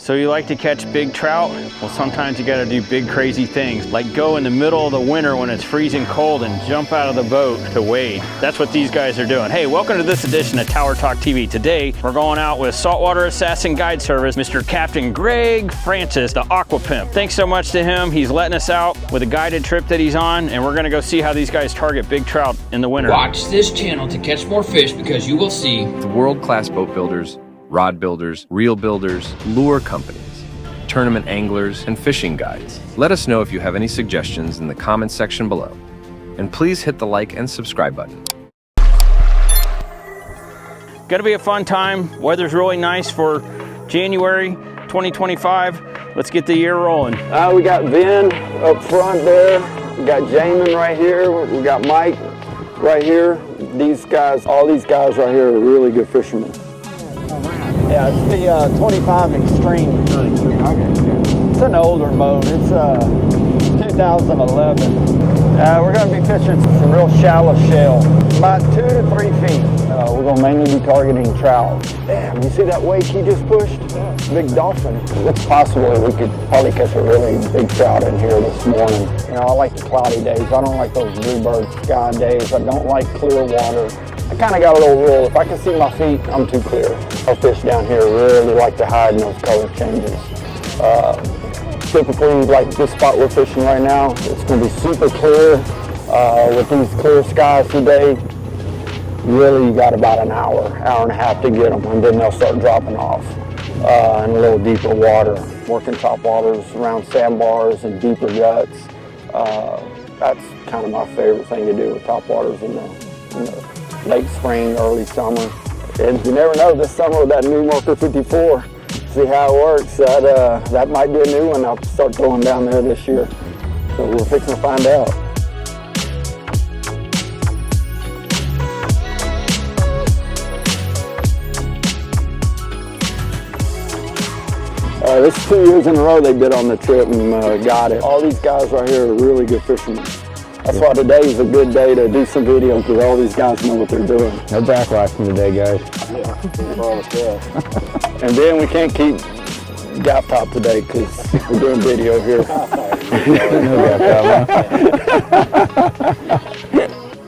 So you like to catch big trout? Well, sometimes you gotta do big crazy things, like go in the middle of the winter when it's freezing cold and jump out of the boat to wade. That's what these guys are doing. Hey, welcome to this edition of Tower Talk TV. Today, we're going out with Saltwater Assassin Guide Service, Mr. Captain Greg Francis, the Aqua Pimp. Thanks so much to him. He's letting us out with a guided trip that he's on, and we're gonna go see how these guys target big trout in the winter. Watch this channel to catch more fish because you will see the world-class boat builders, rod builders, reel builders, lure companies, tournament anglers, and fishing guides. Let us know if you have any suggestions in the comments section below. And please hit the like and subscribe button. Gonna be a fun time. Weather's really nice for January 2025. Let's get the year rolling. We got Vin up front there. We got Jamin right here. We got Mike right here. These guys, all these guys right here are really good fishermen. Yeah, it's the 25 Extreme. It's an older boat. It's 2011. We're going to be fishing some real shallow shell, about 2 to 3 feet. We're going to mainly be targeting trout. Damn, you see that wake he just pushed? Big dolphin. It's possible we could probably catch a really big trout in here this morning. You know, I like the cloudy days. I don't like those bluebird sky days. I don't like clear water. I kind of got a little rule. If I can see my feet, I'm too clear. Our fish down here really like to hide in those color changes. Typically, like this spot we're fishing right now, it's going to be super clear. With these clear skies today, really you got about an hour and a half to get them, and then they'll start dropping off in a little deeper water. Working top waters around sandbars and deeper guts. That's kind of my favorite thing to do with top waters in the late spring, early summer. And you never know, this summer with that new Marker 54, see how it works. That might be a new one I'll start throwing down there this year. So we're fixing to find out. This is 2 years in a row they bid on the trip and got it. All these guys right here are really good fishermen. That's why today is a good day to do some video, because all these guys know what they're doing. No backlash today, guys. And then we can't keep gap top today because we're doing video here.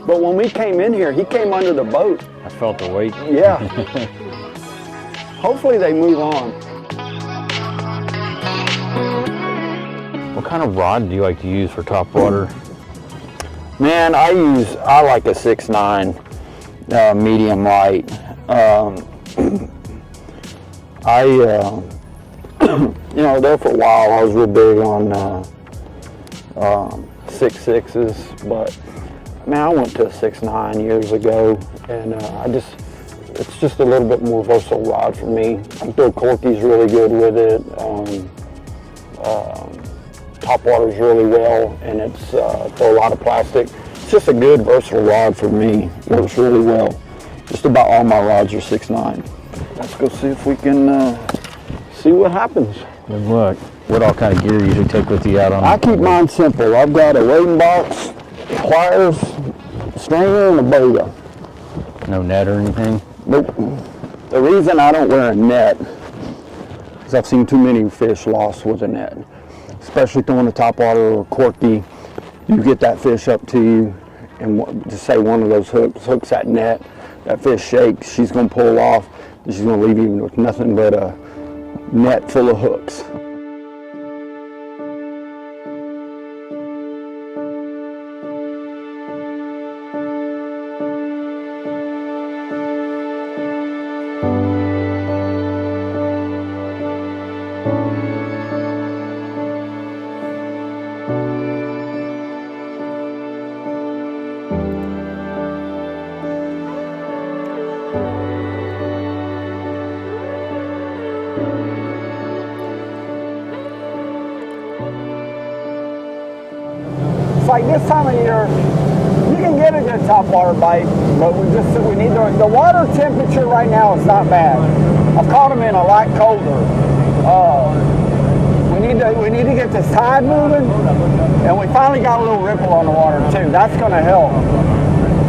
But when we came in here, he came under the boat. I felt the weight. Yeah. Hopefully they move on. What kind of rod do you like to use for top water? Man, I like a 6'9", medium light. You know, there for a while I was real big on 6'6", but man, I went to a 6'9" years ago, and it's just a little bit more versatile rod for me. I throw corkies really good with it. Top waters really well, and it's for a lot of plastic. It's just a good versatile rod for me. Works really well. Just about all my rods are 6'9". Let's go see if we can see what happens. Good luck. What all kind of gear you usually take with you out on? I keep mine simple. I've got a wading box, pliers, stringer, and a boga. No net or anything? Nope. The reason I don't wear a net is I've seen too many fish lost with a net. Especially throwing a topwater or a corky, you get that fish up to you, and just say one of those hooks that net, that fish shakes, she's going to pull off, and she's going to leave you with nothing but a net full of hooks. Like this time of year, you can get a good topwater bite, but we need the water temperature right now is not bad. I've caught them in a lot colder. We need to get this tide moving, and we finally got a little ripple on the water too. That's going to help.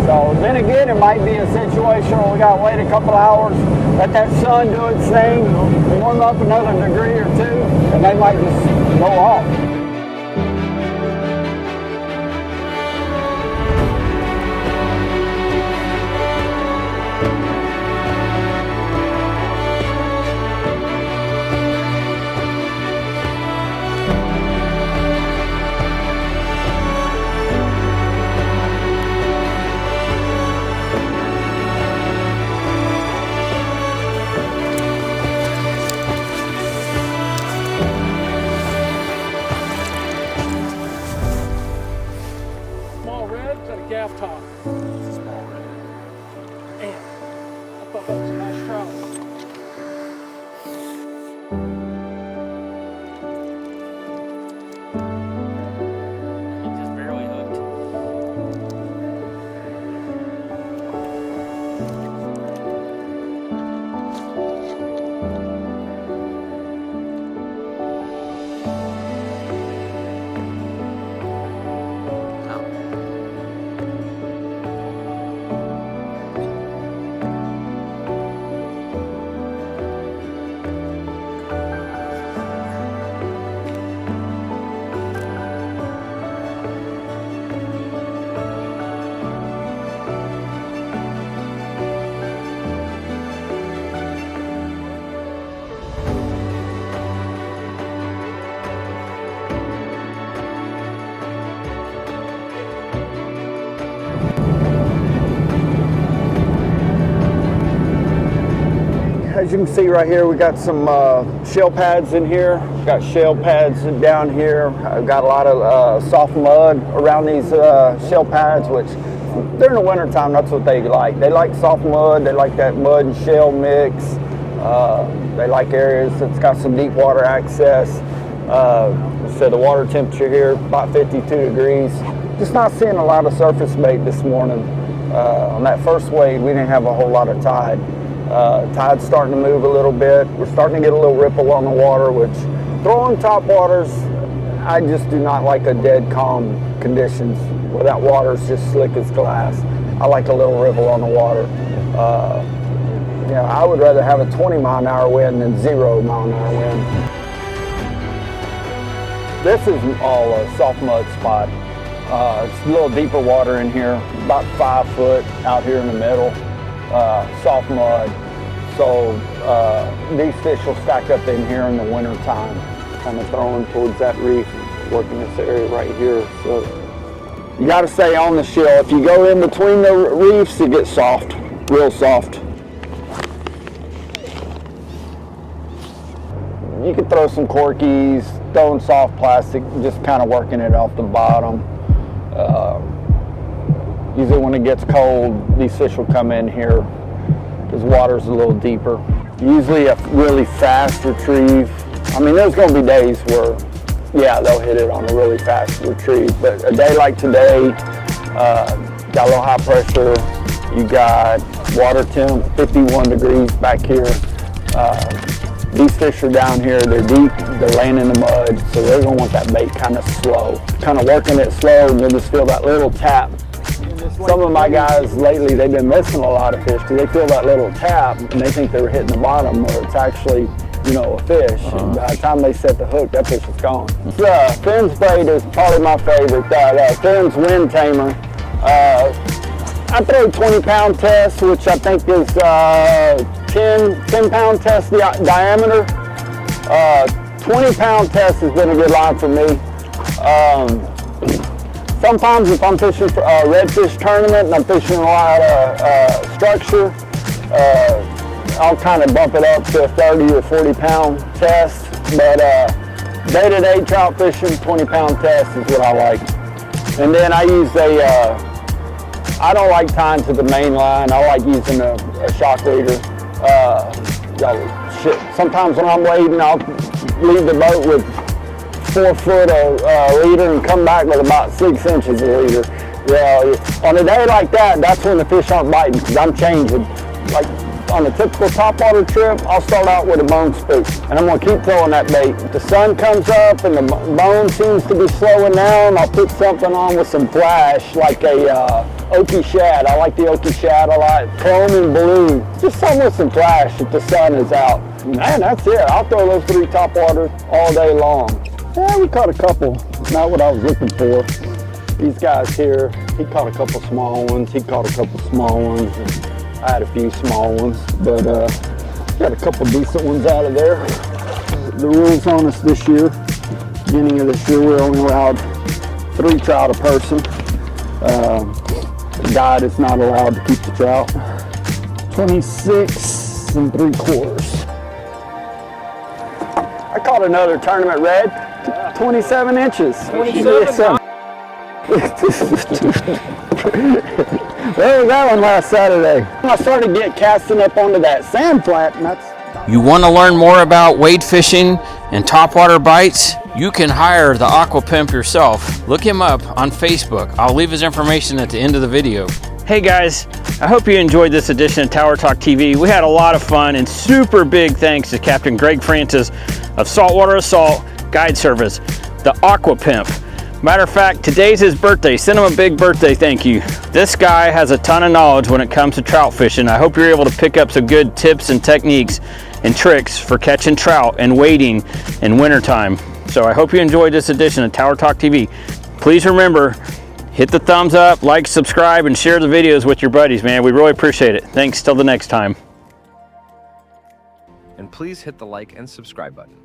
So then again, it might be a situation where we got to wait a couple hours, let that sun do its thing, warm up another degree or two, and they might just go off. Small red, got a gaff top. Small red. And I thought that was a nice trout. He's just barely hooked. As you can see right here, we got some shell pads in here. We've got shell pads down here. I've got a lot of soft mud around these shell pads, which during the winter time, that's what they like. They like soft mud. They like that mud and shell mix. They like areas that's got some deep water access. So the water temperature here, about 52 degrees. Just not seeing a lot of surface bait this morning. On that first wade, we didn't have a whole lot of tide. Tide's starting to move a little bit. We're starting to get a little ripple on the water, which throwing top waters, I just do not like a dead calm conditions where that water's just slick as glass. I like a little ripple on the water. I would rather have a 20-mile-an-hour wind than 0-mile-an-hour wind. This is all a soft mud spot. It's a little deeper water in here, about 5 foot out here in the middle. Soft mud, so these fish will stack up in here in the winter time, kind of throwing towards that reef, working this area right here. So you got to stay on the shell. If you go in between the reefs, it gets soft, real soft. You can throw some corkies, throwing soft plastic, just kind of working it off the bottom. Usually when it gets cold, these fish will come in here because water's a little deeper. Usually a really fast retrieve. I mean, there's going to be days where, yeah, they'll hit it on a really fast retrieve. But a day like today, got a little high pressure. You got water temp, 51 degrees back here. These fish are down here, they're deep, they're laying in the mud, so they're going to want that bait kind of slow. Kind of working it slow, and you'll just feel that little tap. Some of my guys lately, they've been missing a lot of fish because they feel that little tap and they think they're hitting the bottom where it's actually, a fish. And by the time they set the hook, that fish is gone. Finn's bait is probably my favorite. Finn's Wind Tamer. I throw 20-pound test, which I think is 10-pound test diameter. 20-pound test has been a good line for me. Sometimes if I'm fishing for a redfish tournament and I'm fishing a lot of structure, I'll kind of bump it up to a 30 or 40-pound test. But day-to-day trout fishing, 20-pound test is what I like. And then I use I don't like tying to the main line. I like using a shock leader. Sometimes when I'm wading, I'll leave the boat with 4 foot of leader and come back with about 6 inches of leader. On a day like that, that's when the fish aren't biting because I'm changing. Like on a typical topwater trip, I'll start out with a bone spook and I'm gonna keep throwing that bait. If the sun comes up and the bone seems to be slowing down, I'll put something on with some flash, like a oaky shad. I like the oaky shad a lot. Chrome and blue. Just some with some flash if the sun is out. Man, that's it. I'll throw those 3 top waters all day long. Yeah, we caught a couple. Not what I was looking for. These guys here, he caught a couple small ones. He caught a couple small ones. And I had a few small ones, but got a couple decent ones out of there. The rules on us this year, beginning of this year, we're only allowed 3 trout a person. The guide is not allowed to keep the trout. 26 3/4. I caught another tournament red, 27 inches. 27. There was that one last Saturday. I started casting up onto that sand flat, and that's... You want to learn more about wade fishing and topwater bites? You can hire the Aqua PIMP yourself. Look him up on Facebook. I'll leave his information at the end of the video. Hey guys, I hope you enjoyed this edition of Tower Talk TV. We had a lot of fun, and super big thanks to Captain Greg Francis of Saltwater Assault Guide Service, the Aqua PIMP. Matter of fact, today's his birthday. Send him a big birthday thank you. This guy has a ton of knowledge when it comes to trout fishing. I hope you're able to pick up some good tips and techniques and tricks for catching trout and wading in wintertime. So I hope you enjoyed this edition of Tower Talk TV. Please remember, hit the thumbs up, like, subscribe, and share the videos with your buddies, man. We really appreciate it. Thanks, till the next time. And please hit the like and subscribe button.